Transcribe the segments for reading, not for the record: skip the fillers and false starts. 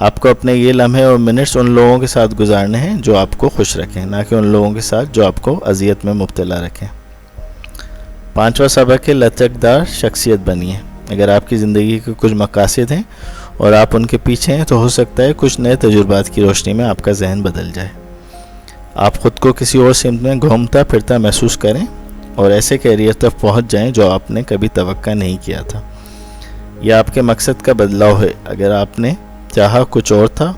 آپ کو اپنے یہ لمحے اور منٹس ان لوگوں کے ساتھ گزارنے ہیں جو آپ کو خوش رکھیں، نہ کہ ان لوگوں کے ساتھ جو آپ کو اذیت میں مبتلا رکھیں۔ 5واں سبق ہے لچکدار شخصیت بنیے۔ اگر آپ کی زندگی کے کچھ مقاصد ہیں اور آپ ان کے پیچھے ہیں تو ہو سکتا ہے کچھ نئے تجربات کی روشنی میں آپ کا ذہن بدل جائے۔ آپ خود کو کسی اور سمت میں گھومتا پھرتا محسوس کریں اور ایسے کیریئر تک پہنچ جائیں جو آپ نے کبھی توقع نہیں کیا تھا۔ یہ آپ کے مقصد کا بدلاؤ ہے۔ اگر آپ نے چاہا کچھ اور تھا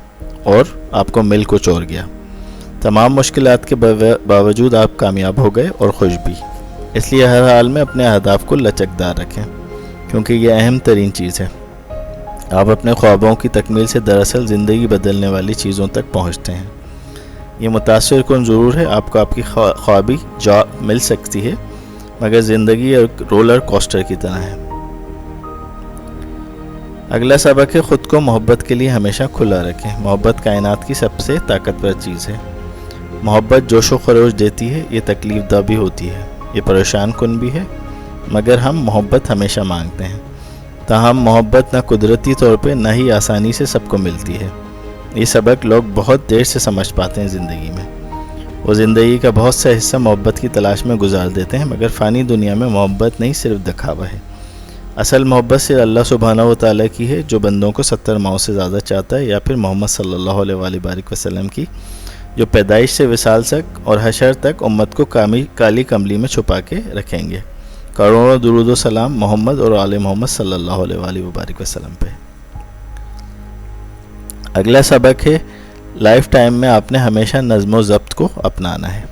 اور آپ کو مل کچھ اور گیا۔ تمام مشکلات کے باوجود آپ کامیاب ہو گئے اور خوش بھی۔ اس لیے ہر حال میں اپنے اہداف کو لچکدار رکھیں، کیونکہ یہ اہم ترین چیز ہے۔ آپ اپنے خوابوں کی تکمیل سے دراصل زندگی بدلنے والی چیزوں تک پہنچتے ہیں۔ یہ متاثر کن ضرور ہے، آپ کو آپ کی خوابی جاب مل سکتی ہے، مگر زندگی ایک رولر کوسٹر کی طرح ہے۔ اگلا سبق ہے خود کو محبت کے لیے ہمیشہ کھلا رکھیں۔ محبت کائنات کی سب سے طاقتور چیز ہے۔ محبت جوش و خروش دیتی ہے، یہ تکلیف دہ بھی ہوتی ہے، یہ پریشان کن بھی ہے، مگر ہم محبت ہمیشہ مانگتے ہیں۔ تاہم محبت نہ قدرتی طور پہ نہ ہی آسانی سے سب کو ملتی ہے۔ یہ سبق لوگ بہت دیر سے سمجھ پاتے ہیں زندگی میں۔ وہ زندگی کا بہت سا حصہ محبت کی تلاش میں گزار دیتے ہیں، مگر فانی دنیا میں محبت نہیں صرف دکھاوا ہے۔ اصل محبت صرف اللہ سبحانہ و تعالیٰ کی ہے، جو بندوں کو 70 ماؤں سے زیادہ چاہتا ہے، یا پھر محمد صلی اللہ علیہ وآلہ وسلم کی، جو پیدائش سے وصال تک اور حشر تک امت کو کالی کملی میں چھپا کے رکھیں گے۔ کروڑوں درود و سلام محمد اور آل محمد صلی اللہ علیہ وآلہ وسلم پہ۔ اگلا سبق ہے لائف ٹائم میں آپ نے ہمیشہ نظم و ضبط کو اپنانا ہے۔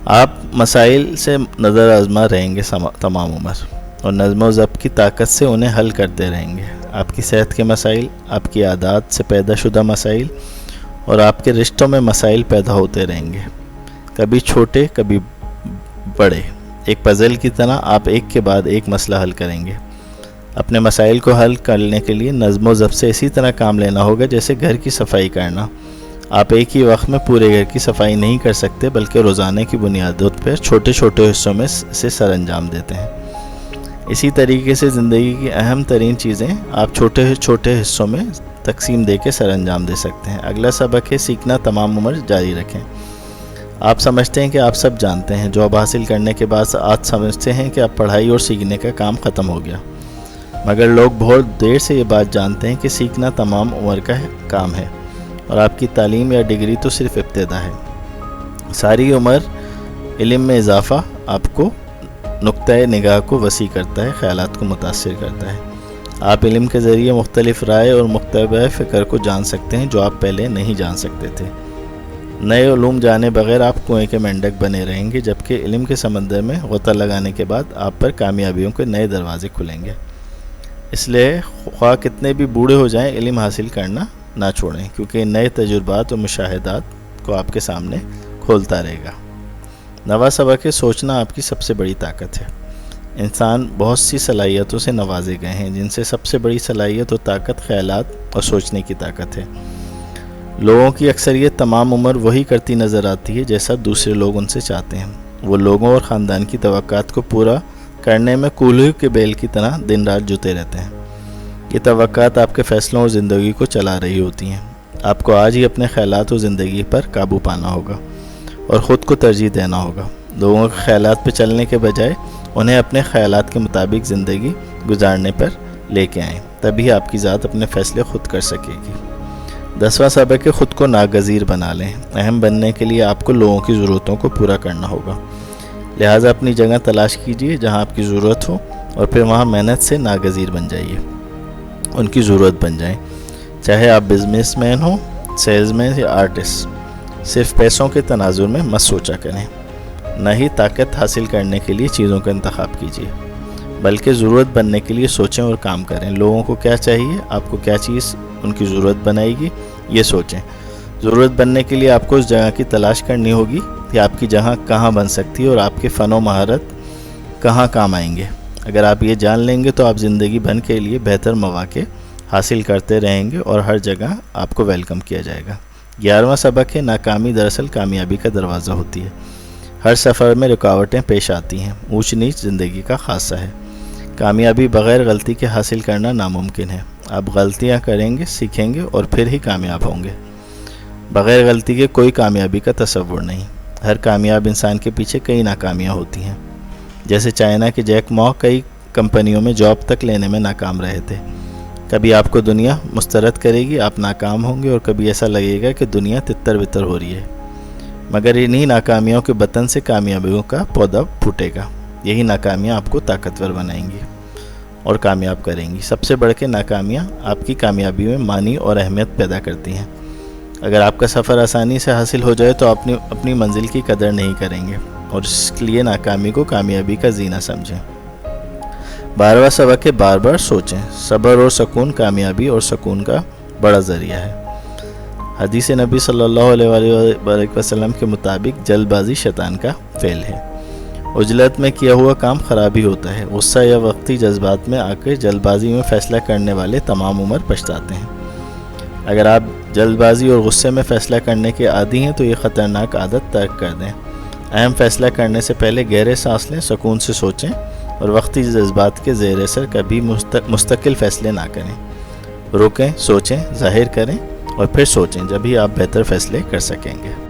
آپ مسائل سے نظر آزما رہیں گے تمام عمر، اور نظم و ضبط کی طاقت سے انہیں حل کرتے رہیں گے۔ آپ کی صحت کے مسائل، آپ کی عادات سے پیدا شدہ مسائل اور آپ کے رشتوں میں مسائل پیدا ہوتے رہیں گے، کبھی چھوٹے کبھی بڑے۔ ایک پزل کی طرح آپ ایک کے بعد ایک مسئلہ حل کریں گے۔ اپنے مسائل کو حل کرنے کے لیے نظم و ضبط سے اسی طرح کام لینا ہوگا جیسے گھر کی صفائی کرنا۔ آپ ایک ہی وقت میں پورے گھر کی صفائی نہیں کر سکتے، بلکہ روزانہ کی بنیادوں پر چھوٹے چھوٹے حصوں میں سے سر انجام دیتے ہیں۔ اسی طریقے سے زندگی کی اہم ترین چیزیں آپ چھوٹے چھوٹے حصوں میں تقسیم دے کے سر انجام دے سکتے ہیں۔ اگلا سبق ہے سیکھنا تمام عمر جاری رکھیں۔ آپ سمجھتے ہیں کہ آپ سب جانتے ہیں، جاب حاصل کرنے کے بعد آج سمجھتے ہیں کہ اب پڑھائی اور سیکھنے کا کام ختم ہو گیا، مگر لوگ بہت دیر سے یہ بات جانتے ہیں کہ سیکھنا تمام عمر کا کام ہے، اور آپ کی تعلیم یا ڈگری تو صرف ابتدا ہے۔ ساری عمر علم میں اضافہ آپ کو نقطۂ نگاہ کو وسیع کرتا ہے، خیالات کو متاثر کرتا ہے۔ آپ علم کے ذریعے مختلف رائے اور مختلف فکر کو جان سکتے ہیں جو آپ پہلے نہیں جان سکتے تھے۔ نئے علوم جانے بغیر آپ کنویں کے مینڈک بنے رہیں گے، جبکہ علم کے سمندر میں غوطہ لگانے کے بعد آپ پر کامیابیوں کے نئے دروازے کھلیں گے۔ اس لیے خواہ کتنے بھی بوڑھے ہو جائیں، علم حاصل کرنا نہ چھوڑیں، کیونکہ نئے تجربات اور مشاہدات کو آپ کے سامنے کھولتا رہے گا۔ نواں سبق ہے سوچنا آپ کی سب سے بڑی طاقت ہے۔ انسان بہت سی صلاحیتوں سے نوازے گئے ہیں، جن سے سب سے بڑی صلاحیت اور طاقت خیالات اور سوچنے کی طاقت ہے۔ لوگوں کی اکثریت تمام عمر وہی کرتی نظر آتی ہے جیسا دوسرے لوگ ان سے چاہتے ہیں۔ وہ لوگوں اور خاندان کی توقعات کو پورا کرنے میں کولیوں کے بیل کی طرح دن رات جتے رہتے ہیں۔ یہ توقعات آپ کے فیصلوں اور زندگی کو چلا رہی ہوتی ہیں۔ آپ کو آج ہی اپنے خیالات اور زندگی پر قابو پانا ہوگا اور خود کو ترجیح دینا ہوگا۔ لوگوں کے خیالات پہ چلنے کے بجائے انہیں اپنے خیالات کے مطابق زندگی گزارنے پر لے کے آئیں، تبھی آپ کی ذات اپنے فیصلے خود کر سکے گی۔ 10واں سبق ہے خود کو ناگزیر بنا لیں۔ اہم بننے کے لیے آپ کو لوگوں کی ضرورتوں کو پورا کرنا ہوگا، لہٰذا اپنی جگہ تلاش کیجیے جہاں آپ کی ضرورت ہو، اور پھر وہاں محنت سے ناگزیر بن جائیے، ان کی ضرورت بن جائیں۔ چاہے آپ بزنس مین ہوں، سیلز مین یا آرٹسٹ، صرف پیسوں کے تناظر میں مت سوچا کریں، نہ ہی طاقت حاصل کرنے کے لیے چیزوں کا انتخاب کیجیے، بلکہ ضرورت بننے کے لیے سوچیں اور کام کریں۔ لوگوں کو کیا چاہیے، آپ کو کیا چیز ان کی ضرورت بنائے گی، یہ سوچیں۔ ضرورت بننے کے لیے آپ کو اس جگہ کی تلاش کرنی ہوگی کہ آپ کی جگہ کہاں بن سکتی ہے اور آپ کے فن و مہارت کہاں کام آئیں گے۔ اگر آپ یہ جان لیں گے تو آپ زندگی بھر کے لیے بہتر مواقع حاصل کرتے رہیں گے اور ہر جگہ آپ کو ویلکم کیا جائے گا۔ 11واں سبق ہے ناکامی دراصل کامیابی کا دروازہ ہوتی ہے۔ ہر سفر میں رکاوٹیں پیش آتی ہیں، اونچ نیچ زندگی کا خاصہ ہے۔ کامیابی بغیر غلطی کے حاصل کرنا ناممکن ہے۔ آپ غلطیاں کریں گے، سیکھیں گے اور پھر ہی کامیاب ہوں گے۔ بغیر غلطی کے کوئی کامیابی کا تصور نہیں۔ ہر کامیاب انسان کے پیچھے کئی ناکامیاں ہوتی ہیں۔ جیسے چائنا کے جیک ما کئی کمپنیوں میں جاب تک لینے میں ناکام رہے تھے۔ کبھی آپ کو دنیا مسترد کرے گی، آپ ناکام ہوں گے، اور کبھی ایسا لگے گا کہ دنیا تتر بتر ہو رہی ہے، مگر انہی ناکامیوں کے بطن سے کامیابیوں کا پودا پھوٹے گا۔ یہی ناکامیاں آپ کو طاقتور بنائیں گی اور کامیاب کریں گی۔ سب سے بڑھ کے ناکامیاں آپ کی کامیابی میں معنی اور اہمیت پیدا کرتی ہیں۔ اگر آپ کا سفر آسانی سے حاصل ہو جائے تو آپ اپنی منزل کی قدر نہیں کریں گے، اور اس لیے ناکامی کو کامیابی کا زینہ سمجھیں۔ 12واں سبق ہے بار بار سوچیں۔ صبر اور سکون کامیابی اور سکون کا بڑا ذریعہ ہے۔ حدیث نبی صلی اللہ علیہ وآلہ وسلم کے مطابق جلد بازی شیطان کا فعل ہے۔ عجلت میں کیا ہوا کام خرابی ہوتا ہے۔ غصہ یا وقتی جذبات میں آ کر جلد بازی میں فیصلہ کرنے والے تمام عمر پچھتاتے ہیں۔ اگر آپ جلد بازی اور غصے میں فیصلہ کرنے کے عادی ہیں تو یہ خطرناک عادت ترک کر دیں۔ اہم فیصلہ کرنے سے پہلے گہرے سانس لیں، سکون سے سوچیں، اور وقتی جذبات کے زیر اثر کبھی مستقل فیصلے نہ کریں۔ رکیں، سوچیں، ظاہر کریں اور پھر سوچیں، جب ہی آپ بہتر فیصلے کر سکیں گے۔